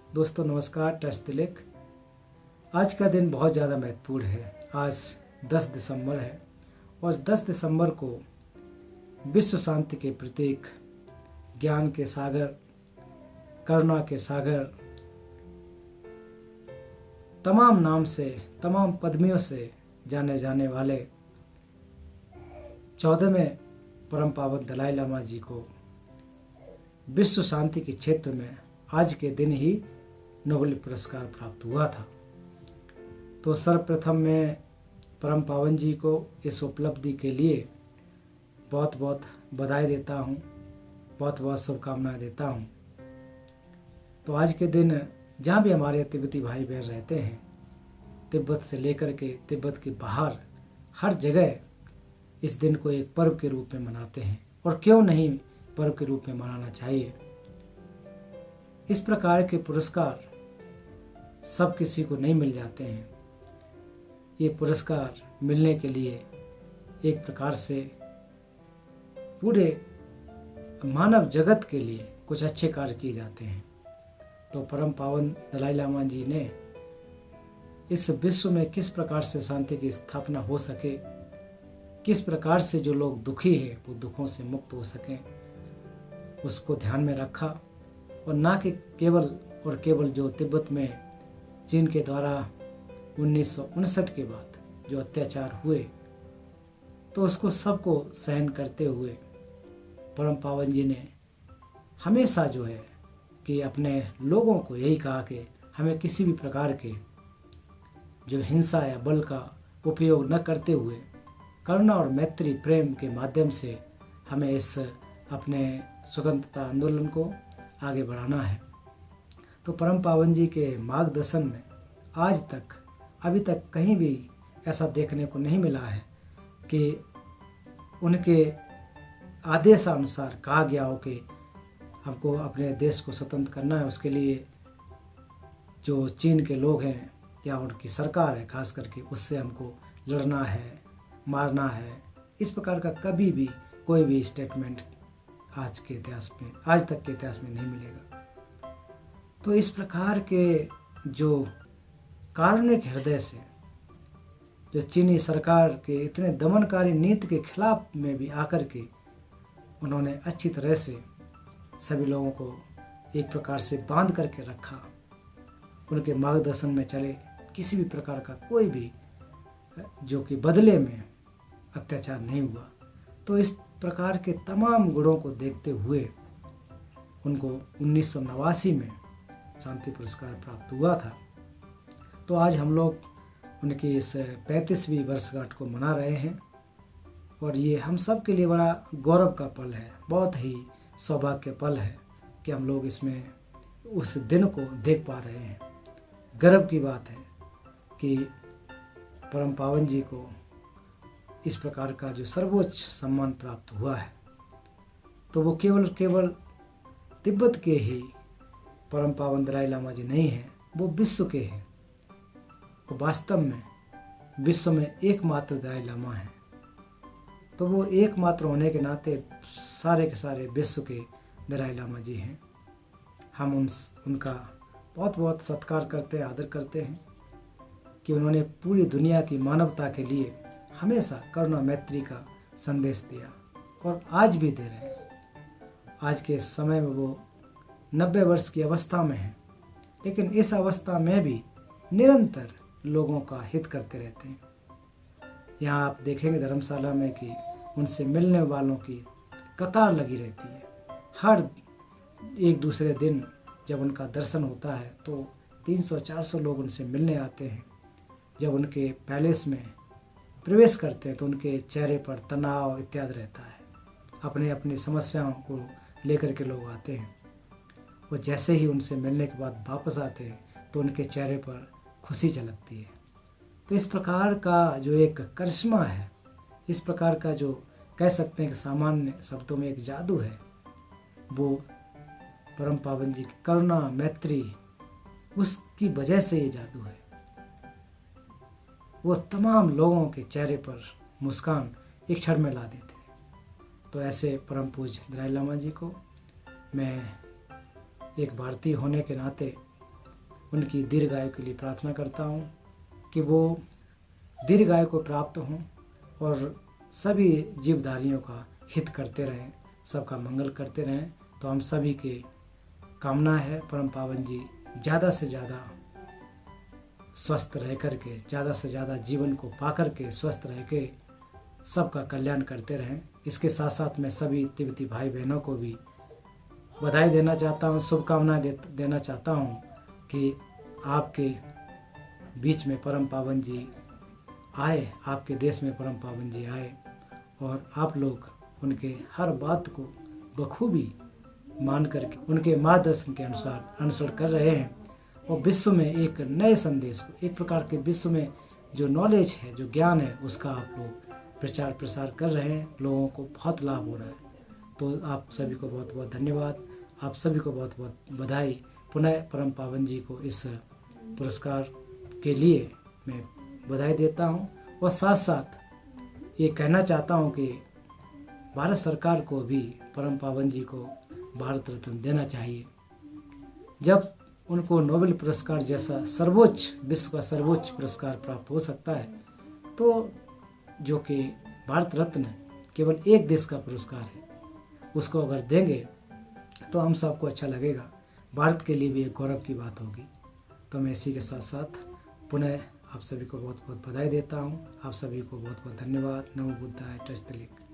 दोस्तों नमस्कार। टेस्ट तिलक। आज का दिन बहुत ज़्यादा महत्वपूर्ण है। आज 10 दिसंबर है और 10 दिसंबर को विश्व शांति के प्रतीक, ज्ञान के सागर, करुणा के सागर, तमाम नाम से, तमाम पदवियों से जाने जाने वाले 14वें परम पावन दलाई लामा जी को विश्व शांति के क्षेत्र में आज के दिन ही नोबेल पुरस्कार प्राप्त हुआ था। तो सर्वप्रथम मैं परम पावन जी को इस उपलब्धि के लिए बहुत बहुत बधाई देता हूँ, बहुत बहुत शुभकामनाएं देता हूँ। तो आज के दिन जहाँ भी हमारे तिब्बती भाई बहन रहते हैं, तिब्बत से लेकर के तिब्बत के बाहर हर जगह इस दिन को एक पर्व के रूप में मनाते हैं, और क्यों नहीं पर्व के रूप में मनाना चाहिए। इस प्रकार के पुरस्कार सब किसी को नहीं मिल जाते हैं। ये पुरस्कार मिलने के लिए एक प्रकार से पूरे मानव जगत के लिए कुछ अच्छे कार्य किए जाते हैं। तो परम पावन दलाई लामा जी ने इस विश्व में किस प्रकार से शांति की स्थापना हो सके, किस प्रकार से जो लोग दुखी हैं वो दुखों से मुक्त हो सकें, उसको ध्यान में रखा। और ना कि केवल जो तिब्बत में चीन के द्वारा 1959 के बाद जो अत्याचार हुए, तो उसको सबको सहन करते हुए परम पावन जी ने हमेशा जो है कि अपने लोगों को यही कहा कि हमें किसी भी प्रकार के जो हिंसा या बल का उपयोग न करते हुए करुणा और मैत्री प्रेम के माध्यम से हमें इस अपने स्वतंत्रता आंदोलन को आगे बढ़ाना है। तो परम पावन जी के मार्गदर्शन में आज तक, अभी तक कहीं भी ऐसा देखने को नहीं मिला है कि उनके आदेशानुसार कहा गया हो कि हमको अपने देश को स्वतंत्र करना है, उसके लिए जो चीन के लोग हैं या उनकी सरकार है खास करके, उससे हमको लड़ना है, मारना है। इस प्रकार का कभी भी कोई भी स्टेटमेंट आज के इतिहास में, आज तक के इतिहास में नहीं मिलेगा। तो इस प्रकार के जो कारुणिक हृदय से जो चीनी सरकार के इतने दमनकारी नीति के खिलाफ में भी आकर के उन्होंने अच्छी तरह से सभी लोगों को एक प्रकार से बांध करके रखा, उनके मार्गदर्शन में चले, किसी भी प्रकार का कोई भी जो कि बदले में अत्याचार नहीं हुआ। तो इस प्रकार के तमाम गुणों को देखते हुए उनको 1989 में शांति पुरस्कार प्राप्त हुआ था। तो आज हम लोग उनकी इस 35वीं वर्षगांठ को मना रहे हैं, और ये हम सब के लिए बड़ा गौरव का पल है, बहुत ही सौभाग्य पल है कि हम लोग इसमें उस दिन को देख पा रहे हैं। गर्व की बात है कि परम पावन जी को इस प्रकार का जो सर्वोच्च सम्मान प्राप्त हुआ है, तो वो केवल तिब्बत के ही परम पावन दलाई लामा जी नहीं हैं, वो विश्व के हैं। वो वास्तव में विश्व में एकमात्र दलाई लामा हैं। तो वो एकमात्र होने के नाते सारे के सारे विश्व के दलाई लामा जी हैं। हम उनका बहुत बहुत सत्कार करते हैं, आदर करते हैं कि उन्होंने पूरी दुनिया की मानवता के लिए हमेशा करुणा मैत्री का संदेश दिया, और आज भी दे रहे हैं। आज के समय में वो 90 वर्ष की अवस्था में हैं, लेकिन इस अवस्था में भी निरंतर लोगों का हित करते रहते हैं। यहाँ आप देखेंगे धर्मशाला में कि उनसे मिलने वालों की कतार लगी रहती है। हर एक दूसरे दिन जब उनका दर्शन होता है तो 300-400 लोग उनसे मिलने आते हैं। जब उनके पैलेस में प्रवेश करते हैं तो उनके चेहरे पर तनाव इत्यादि रहता है, अपने अपनी समस्याओं को लेकर के लोग आते हैं। वो जैसे ही उनसे मिलने के बाद वापस आते हैं तो उनके चेहरे पर खुशी झलकती है। तो इस प्रकार का जो एक करिश्मा है, इस प्रकार का जो कह सकते हैं कि सामान्य शब्दों में एक जादू है, वो परम पावन जी की करुणा मैत्री, उसकी वजह से ये जादू है। वो तमाम लोगों के चेहरे पर मुस्कान एक क्षण में ला देते हैं। तो ऐसे परम पूज्य दलाई लामा जी को मैं एक भारतीय होने के नाते उनकी दीर्घायु के लिए प्रार्थना करता हूँ कि वो दीर्घायु को प्राप्त हों और सभी जीवधारियों का हित करते रहें, सबका मंगल करते रहें। तो हम सभी के कामना है परम पावन जी ज़्यादा से ज़्यादा स्वस्थ रह कर के, ज़्यादा से ज़्यादा जीवन को पा कर के स्वस्थ रह के सबका कल्याण करते रहें। इसके साथ साथ मैं सभी तिब्बती भाई बहनों को भी बधाई देना चाहता हूँ, शुभकामनाएं देना चाहता हूँ कि आपके बीच में परम पावन जी आए, आपके देश में परम पावन जी आए और आप लोग उनके हर बात को बखूबी मान करके उनके मार्गदर्शन के अनुसार अनुसरण कर रहे हैं और विश्व में एक नए संदेश को, एक प्रकार के विश्व में जो नॉलेज है, जो ज्ञान है, उसका आप लोग प्रचार प्रसार कर रहे हैं। लोगों को बहुत लाभ हो रहा है। तो आप सभी को बहुत बहुत धन्यवाद, आप सभी को बहुत बहुत बधाई। पुनः परम पावन जी को इस पुरस्कार के लिए मैं बधाई देता हूँ और साथ साथ ये कहना चाहता हूँ कि भारत सरकार को भी परम पावन जी को भारत रत्न देना चाहिए। जब उनको नोबेल पुरस्कार जैसा सर्वोच्च, विश्व का सर्वोच्च पुरस्कार प्राप्त हो सकता है, तो जो कि भारत रत्न केवल एक देश का पुरस्कार है, उसको अगर देंगे तो हम सबको अच्छा लगेगा, भारत के लिए भी एक गौरव की बात होगी। तो मैं इसी के साथ साथ पुनः आप सभी को बहुत बहुत बधाई देता हूँ। आप सभी को बहुत बहुत धन्यवाद। नमो बुद्धाय। Touch the link.